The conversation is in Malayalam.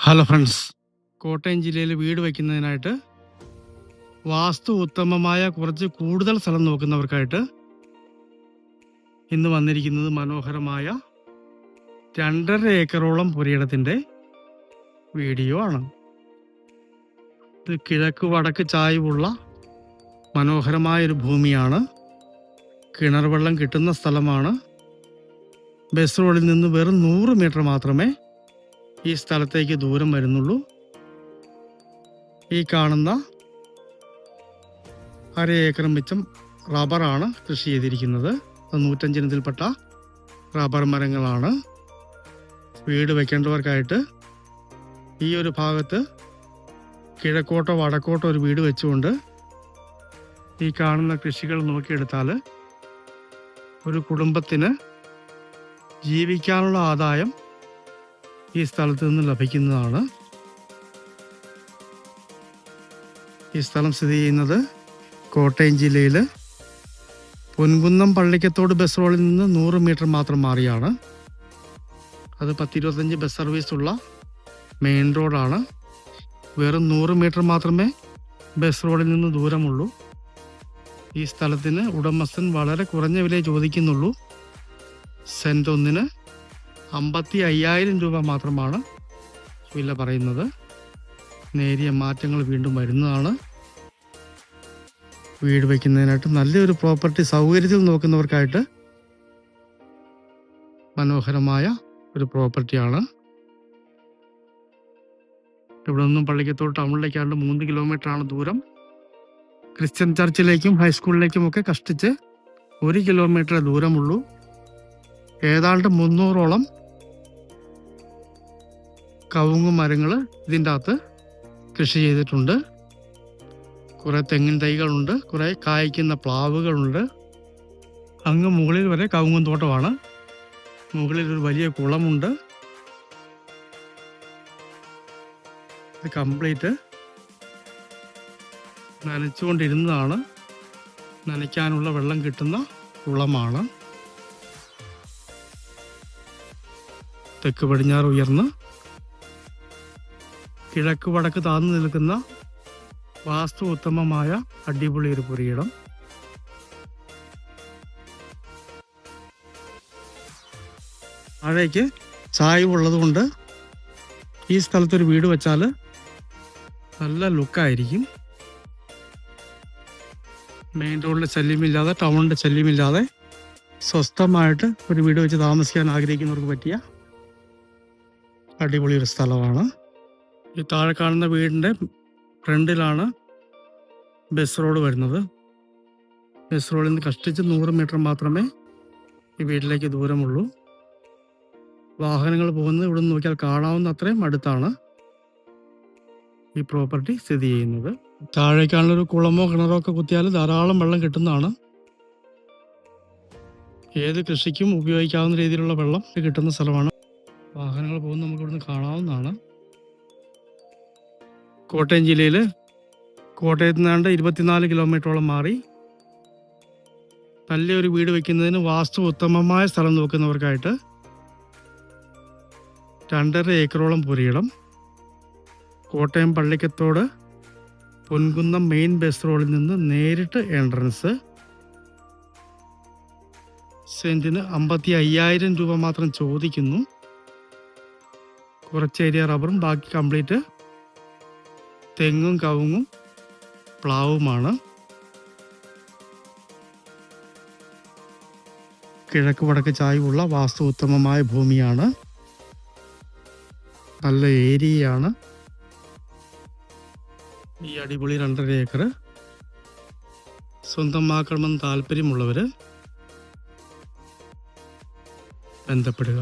ഹലോ ഫ്രണ്ട്സ്, കോട്ടയം ജില്ലയിൽ വീട് വയ്ക്കുന്നതിനായിട്ട് വാസ്തു ഉത്തമമായ കുറച്ച് കൂടുതൽ സ്ഥലം നോക്കുന്നവർക്കായിട്ട് ഇന്ന് വന്നിരിക്കുന്നത് മനോഹരമായ 2.5 ഏക്കറോളം പുരയിടത്തിൻ്റെ വീഡിയോ ആണ്. ഇത് കിഴക്ക് വടക്ക് ചായ്വുള്ള മനോഹരമായൊരു ഭൂമിയാണ്. കിണർ വെള്ളം കിട്ടുന്ന സ്ഥലമാണ്. ബസ് റോഡിൽ നിന്ന് വെറും 100 മീറ്റർ മാത്രമേ ഈ സ്ഥലത്തേക്ക് ദൂരം വരുന്നുള്ളൂ. ഈ കാണുന്ന 1/2 ഏക്കർ മിച്ചം റബ്ബറാണ് കൃഷി ചെയ്തിരിക്കുന്നത്. 105 ഇനത്തിൽപ്പെട്ട റബ്ബർ മരങ്ങളാണ്. വീട് വയ്ക്കേണ്ടവർക്കായിട്ട് ഈ ഒരു ഭാഗത്ത് കിഴക്കോട്ടോ വടക്കോട്ടോ ഒരു വീട് വെച്ചുകൊണ്ട് ഈ കാണുന്ന കൃഷികൾ നോക്കിയെടുത്താൽ ഒരു കുടുംബത്തിന് ജീവിക്കാനുള്ള ആദായം ഈ സ്ഥലത്ത് നിന്ന് ലഭിക്കുന്നതാണ്. ഈ സ്ഥലം സ്ഥിതി ചെയ്യുന്നത് കോട്ടയം ജില്ലയിൽ പൊൻകുന്നം പള്ളിക്കത്തോട് ബസ് റോഡിൽ നിന്ന് 100 മീറ്റർ മാത്രം മാറിയാണ്. അത് 10-25 ബസ് സർവീസ് ഉള്ള മെയിൻ റോഡാണ്. വെറും 100 മീറ്റർ മാത്രമേ ബസ് റോഡിൽ നിന്ന് ദൂരമുള്ളൂ. ഈ സ്ഥലത്തിന് ഉടമസ്ഥൻ വളരെ കുറഞ്ഞ വിലയെ ചോദിക്കുന്നുള്ളൂ. സെൻറ്റ് ഒന്നിന് 55,000 രൂപ മാത്രമാണ് വില പറയുന്നത്. നേരിയ മാറ്റങ്ങൾ വീണ്ടും വരുന്നതാണ്. വീട് വയ്ക്കുന്നതിനായിട്ട് നല്ലൊരു പ്രോപ്പർട്ടി സൗകര്യത്തിൽ നോക്കുന്നവർക്കായിട്ട് മനോഹരമായ ഒരു പ്രോപ്പർട്ടിയാണ്. ഇവിടെ നിന്നും പള്ളിക്കത്തോട് ടൗണിലേക്കാണ്ട് 3 കിലോമീറ്ററാണ് ദൂരം. ക്രിസ്ത്യൻ ചർച്ചിലേക്കും ഹൈസ്കൂളിലേക്കും ഒക്കെ കഷ്ടിച്ച് 1 കിലോമീറ്റർ ദൂരമുള്ളൂ. ഏതാണ്ട് 300ഓളം കവുങ്ങ് മരങ്ങൾ ഇതിൻ്റെ അകത്ത് കൃഷി ചെയ്തിട്ടുണ്ട്. കുറേ തെങ്ങിൻ തൈകളുണ്ട്, കുറേ കായ്ക്കുന്ന പ്ലാവുകളുണ്ട്. അങ്ങ് മുകളിൽ വരെ കവുങ്ങും തോട്ടമാണ്. മുകളിൽ ഒരു വലിയ കുളമുണ്ട്. ഇത് കംപ്ലീറ്റ് നനച്ചുകൊണ്ടിരുന്നതാണ്. നനയ്ക്കാനുള്ള വെള്ളം കിട്ടുന്ന കുളമാണ്. തെക്ക് പടിഞ്ഞാറ് ഉയർന്ന് കിഴക്ക് വടക്ക് താഴ്ന്നു നിൽക്കുന്ന വാസ്തു ഉത്തമമായ അടിപൊളി ഒരു പുരയിടം. താഴേക്ക് ചായ്വുള്ളത് കൊണ്ട് ഈ സ്ഥലത്തൊരു വീട് വെച്ചാൽ നല്ല ലുക്കായിരിക്കും. മെയിൻ റോഡിൻ്റെ ശല്യമില്ലാതെ, ടൗണിൻ്റെ ശല്യമില്ലാതെ സ്വസ്ഥമായിട്ട് ഒരു വീട് വെച്ച് താമസിക്കാൻ ആഗ്രഹിക്കുന്നവർക്ക് പറ്റിയ അടിപൊളി ഒരു സ്ഥലമാണ്. ഈ താഴെ കാണുന്ന വീടിൻ്റെ ഫ്രണ്ടിലാണ് ബസ് റോഡ് വരുന്നത്. ബസ് റോഡിൽ നിന്ന് കഷ്ടിച്ച് 100 മീറ്റർ മാത്രമേ ഈ വീട്ടിലേക്ക് ദൂരമുള്ളൂ. വാഹനങ്ങൾ പോകുന്നത് ഇവിടെ നിന്ന് നോക്കിയാൽ കാണാവുന്ന അത്രയും അടുത്താണ് ഈ പ്രോപ്പർട്ടി സ്ഥിതി ചെയ്യുന്നത്. താഴേക്കാണുള്ളൊരു കുളമോ കിണറോ ഒക്കെ കുത്തിയാൽ ധാരാളം വെള്ളം കിട്ടുന്നതാണ്. ഏത് കൃഷിക്കും ഉപയോഗിക്കാവുന്ന രീതിയിലുള്ള വെള്ളം കിട്ടുന്ന സ്ഥലമാണ്. വാഹനങ്ങൾ പോകുന്നത് നമുക്ക് ഇവിടുന്ന് കാണാവുന്നതാണ്. കോട്ടയം ജില്ലയിൽ കോട്ടയത്ത് നിന്നാണ്ട് 24 കിലോമീറ്ററോളം മാറി നല്ലൊരു വീട് വയ്ക്കുന്നതിന് വാസ്തു ഉത്തമമായ സ്ഥലം നോക്കുന്നവർക്കായിട്ട് 2.5 ഏക്കറോളം പുരയിടം. കോട്ടയം പള്ളിക്കത്തോട് പൊൻകുന്നം മെയിൻ ബസ് റോഡിൽ നിന്ന് നേരിട്ട് എൻട്രൻസ്. സെൻറ്റിന് 55,000 രൂപ മാത്രം ചോദിക്കുന്നു. കുറച്ച് ഏരിയ റബ്ബറും ബാക്കി കംപ്ലീറ്റ് തെങ്ങും കവുങ്ങും പ്ലാവുമാണ്. കിഴക്ക് വടക്ക് ചായ്വുള്ള വാസ്തു ഉത്തമമായ ഭൂമിയാണ്. നല്ല ഏരിയയാണ്. ഈ അടിപൊളി 2.5 ഏക്കർ സ്വന്തമാക്കണമെന്ന് താല്പര്യമുള്ളവർ ബന്ധപ്പെടുക.